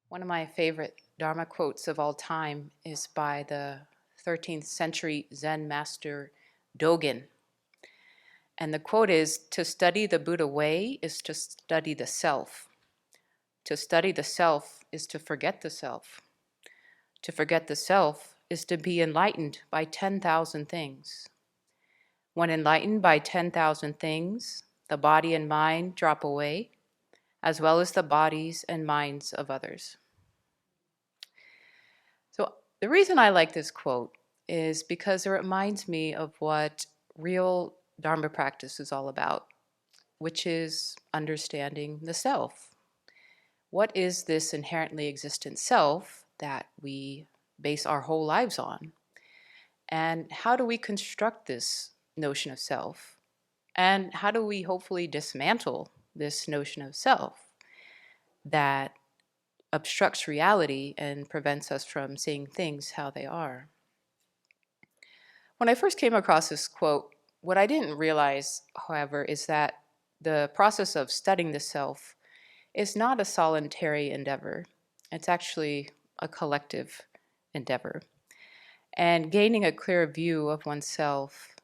One of my favorite Dharma quotes of all time is by the 13th century Zen master Dogen. And the quote is, "To study the Buddha way is to study the self. To study the self is to forget the self. To forget the self is to be enlightened by 10,000 things. When enlightened by 10,000 things, the body and mind drop away, as well as the bodies and minds of others." So the reason I like this quote is because it reminds me of what real Dharma practice is all about, which is understanding the self. What is this inherently existent self that we base our whole lives on? And how do we construct this notion of self? And how do we hopefully dismantle this notion of self that obstructs reality and prevents us from seeing things how they are? When I first came across this quote, what I didn't realize, however, is that the process of studying the self is not a solitary endeavor. It's actually a collective endeavor. And gaining a clear view of oneself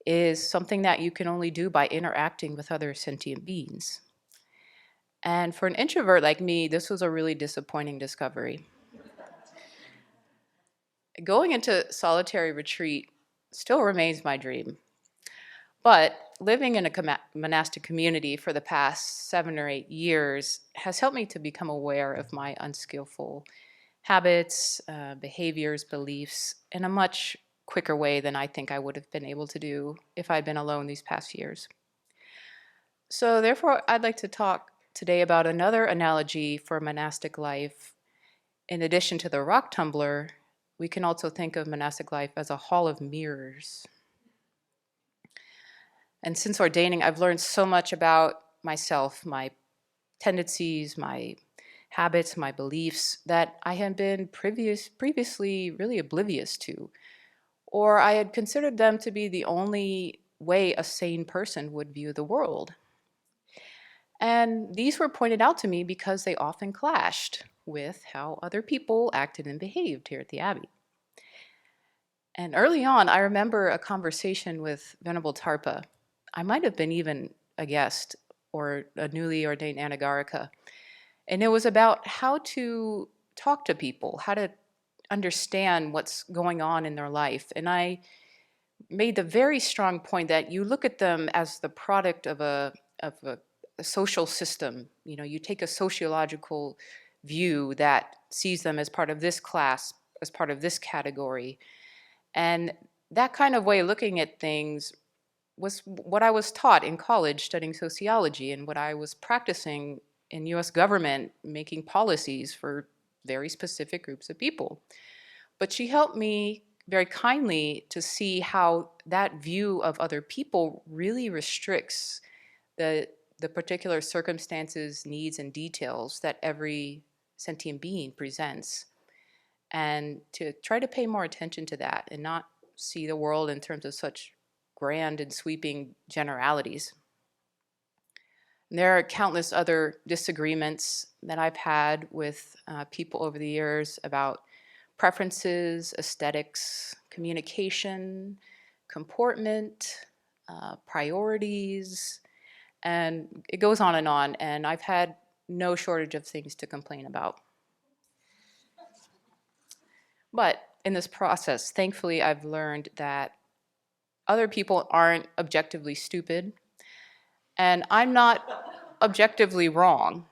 is something that you can only do by interacting with other sentient beings. And for an introvert like me, this was a really disappointing discovery. Going into solitary retreat still remains my dream. But living in a monastic community for the past 7 or 8 years has helped me to become aware of my unskillful habits, behaviors, beliefs in a much quicker way than I think I would have been able to do if I'd been alone these past years. So therefore, I'd like to talk today about another analogy for monastic life. In addition to the rock tumbler, we can also think of monastic life as a hall of mirrors. And since ordaining, I've learned so much about myself, my tendencies, my habits, my beliefs that I had been previously really oblivious to, or I had considered them to be the only way a sane person would view the world. And these were pointed out to me because they often clashed with how other people acted and behaved here at the Abbey. And early on, I remember a conversation with Venerable Tarpa. I might have been even a guest or a newly ordained anagarika. And it was about how to talk to people, how to understand what's going on in their life. And I made the very strong point that you look at them as the product of a social system. You know, you take a sociological view that sees them as part of this class, as part of this category. And that kind of way of looking at things was what I was taught in college studying sociology and what I was practicing in US government making policies for very specific groups of people. But she helped me very kindly to see how that view of other people really restricts the particular circumstances, needs, and details that every sentient being presents. And to try to pay more attention to that and not see the world in terms of such grand and sweeping generalities. And there are countless other disagreements that I've had with people over the years about preferences, aesthetics, communication, comportment, priorities, and it goes on, and I've had no shortage of things to complain about. But in this process, thankfully, I've learned that other people aren't objectively stupid, and I'm not objectively wrong.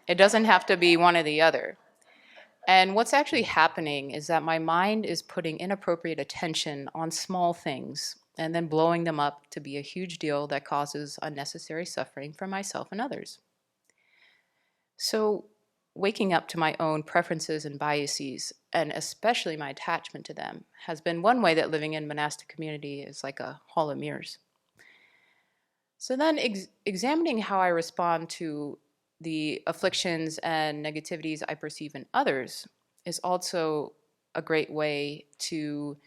It doesn't have to be one or the other. And what's actually happening is that my mind is putting inappropriate attention on small things and then blowing them up to be a huge deal that causes unnecessary suffering for myself and others. So waking up to my own preferences and biases, and especially my attachment to them, has been one way that living in monastic community is like a hall of mirrors. So then examining how I respond to the afflictions and negativities I perceive in others is also a great way to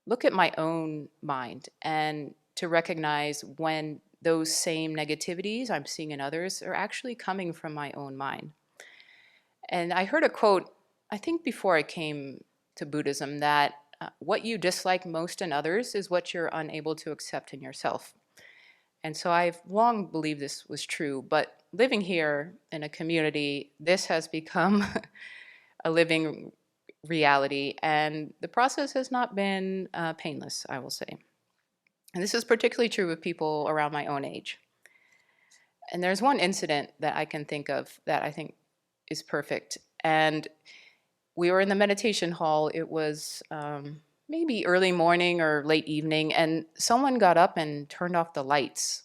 look at my own mind and to recognize when those same negativities I'm seeing in others are actually coming from my own mind. And I heard a quote, I think before I came to Buddhism, that what you dislike most in others is what you're unable to accept in yourself. And so I've long believed this was true, but living here in a community, this has become a living reality, and the process has not been painless, I will say. And this is particularly true with people around my own age. And there's one incident that I can think of that I think is perfect. And we were in the meditation hall. It was maybe early morning or late evening, and someone got up and turned off the lights.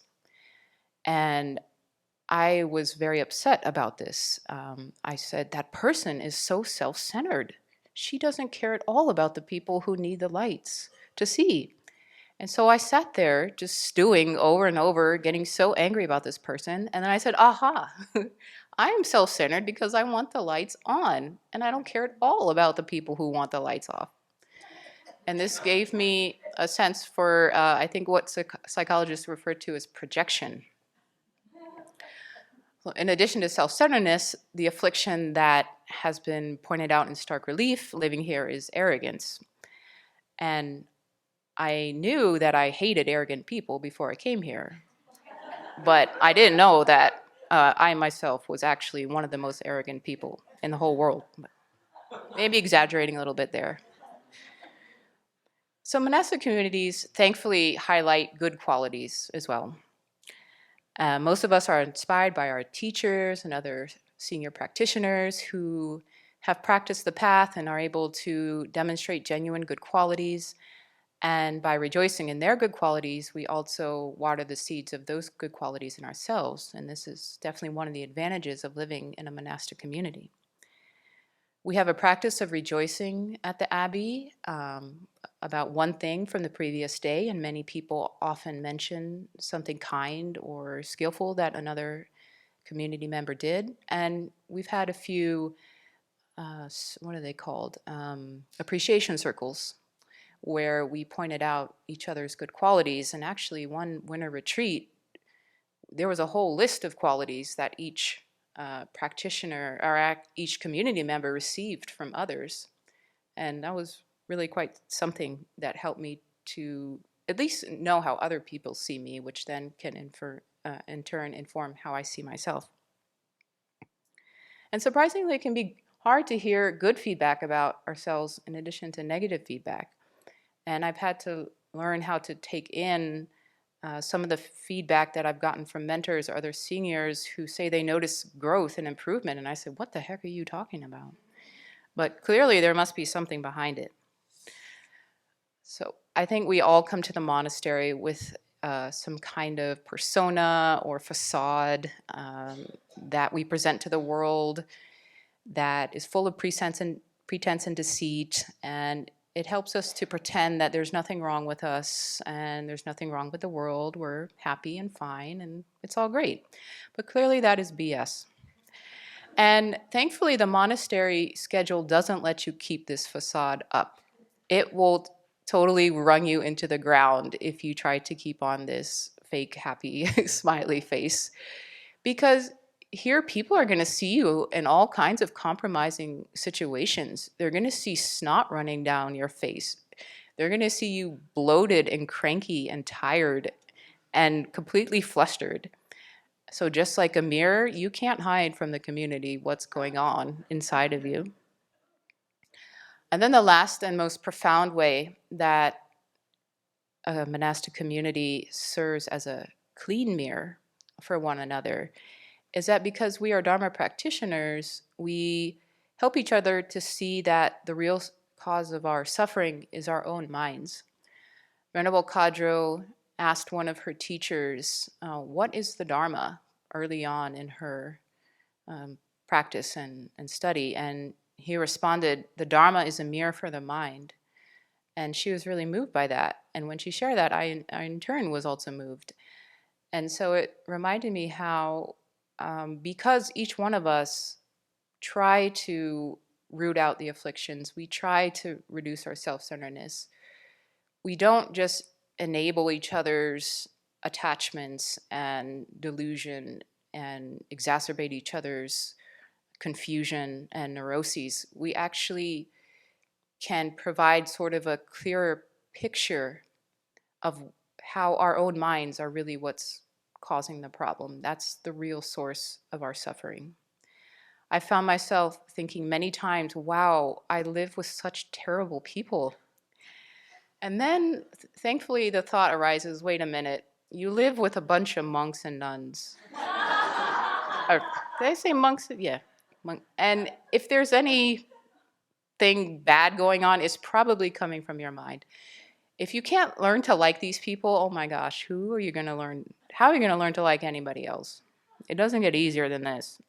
And I was very upset about this. I said, that person is so self-centered. She doesn't care at all about the people who need the lights to see. And so I sat there just stewing over and over, getting so angry about this person. And then I said, aha, I am self-centered because I want the lights on. And I don't care at all about the people who want the lights off. And this gave me a sense for, I think, what psychologists refer to as projection. In addition to self-centeredness, the affliction that has been pointed out in stark relief living here is arrogance. And I knew that I hated arrogant people before I came here, but I didn't know that I myself was actually one of the most arrogant people in the whole world. Maybe exaggerating a little bit there. So monastic communities thankfully highlight good qualities as well. Most of us are inspired by our teachers and other senior practitioners who have practiced the path and are able to demonstrate genuine good qualities. And by rejoicing in their good qualities, we also water the seeds of those good qualities in ourselves. And this is definitely one of the advantages of living in a monastic community. We have a practice of rejoicing at the Abbey about one thing from the previous day, and many people often mention something kind or skillful that another community member did. And we've had a few, what are they called? Appreciation circles, where we pointed out each other's good qualities. And actually, one winter retreat, there was a whole list of qualities that each practitioner or each community member received from others. And that was really quite something that helped me to at least know how other people see me, which then can in turn inform how I see myself. And surprisingly, it can be hard to hear good feedback about ourselves in addition to negative feedback. And I've had to learn how to take in some of the feedback that I've gotten from mentors or other seniors who say they notice growth and improvement. And I said, what the heck are you talking about? But clearly there must be something behind it. So I think we all come to the monastery with some kind of persona or facade that we present to the world that is full of pretense and deceit, and it helps us to pretend that there's nothing wrong with us and there's nothing wrong with the world. We're happy and fine and it's all great. But clearly that is BS. And thankfully the monastery schedule doesn't let you keep this facade up. It will totally run you into the ground if you try to keep on this fake happy smiley face, because here people are going to see you in all kinds of compromising situations. They're going to see snot running down your face. They're going to see you bloated and cranky and tired and completely flustered. So just like a mirror, you can't hide from the community what's going on inside of you. And then the last and most profound way that a monastic community serves as a clean mirror for one another is that because we are Dharma practitioners, we help each other to see that the real cause of our suffering is our own minds. Venerable Kadro asked one of her teachers, what is the Dharma, early on in her practice and study, and he responded, the Dharma is a mirror for the mind. And she was really moved by that. And when she shared that, I in turn was also moved. And so it reminded me how because each one of us try to root out the afflictions, we try to reduce our self-centeredness, we don't just enable each other's attachments and delusion and exacerbate each other's confusion and neuroses, we actually can provide sort of a clearer picture of how our own minds are really what's causing the problem. That's the real source of our suffering. I found myself thinking many times, wow, I live with such terrible people. And then thankfully the thought arises, wait a minute, you live with a bunch of monks and nuns. Or, did I say monks? Yeah. And if there's anything bad going on, it's probably coming from your mind. If you can't learn to like these people, oh my gosh, who are you going to learn? How are you going to learn to like anybody else? It doesn't get easier than this.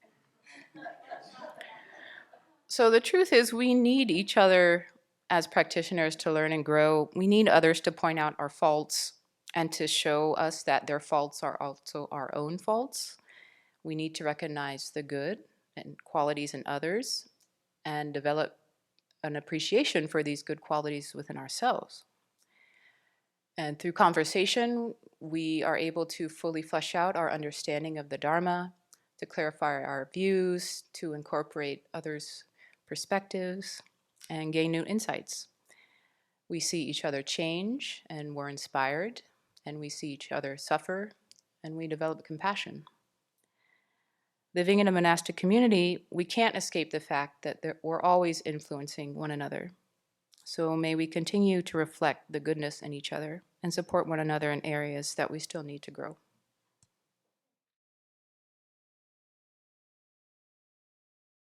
So the truth is, we need each other as practitioners to learn and grow. We need others to point out our faults and to show us that their faults are also our own faults. We need to recognize the good and qualities in others and develop an appreciation for these good qualities within ourselves. And through conversation, we are able to fully flesh out our understanding of the Dharma, to clarify our views, to incorporate others' perspectives, and gain new insights. We see each other change, and we're inspired, and we see each other suffer, and we develop compassion. Living in a monastic community, we can't escape the fact that we're always influencing one another. So may we continue to reflect the goodness in each other and support one another in areas that we still need to grow.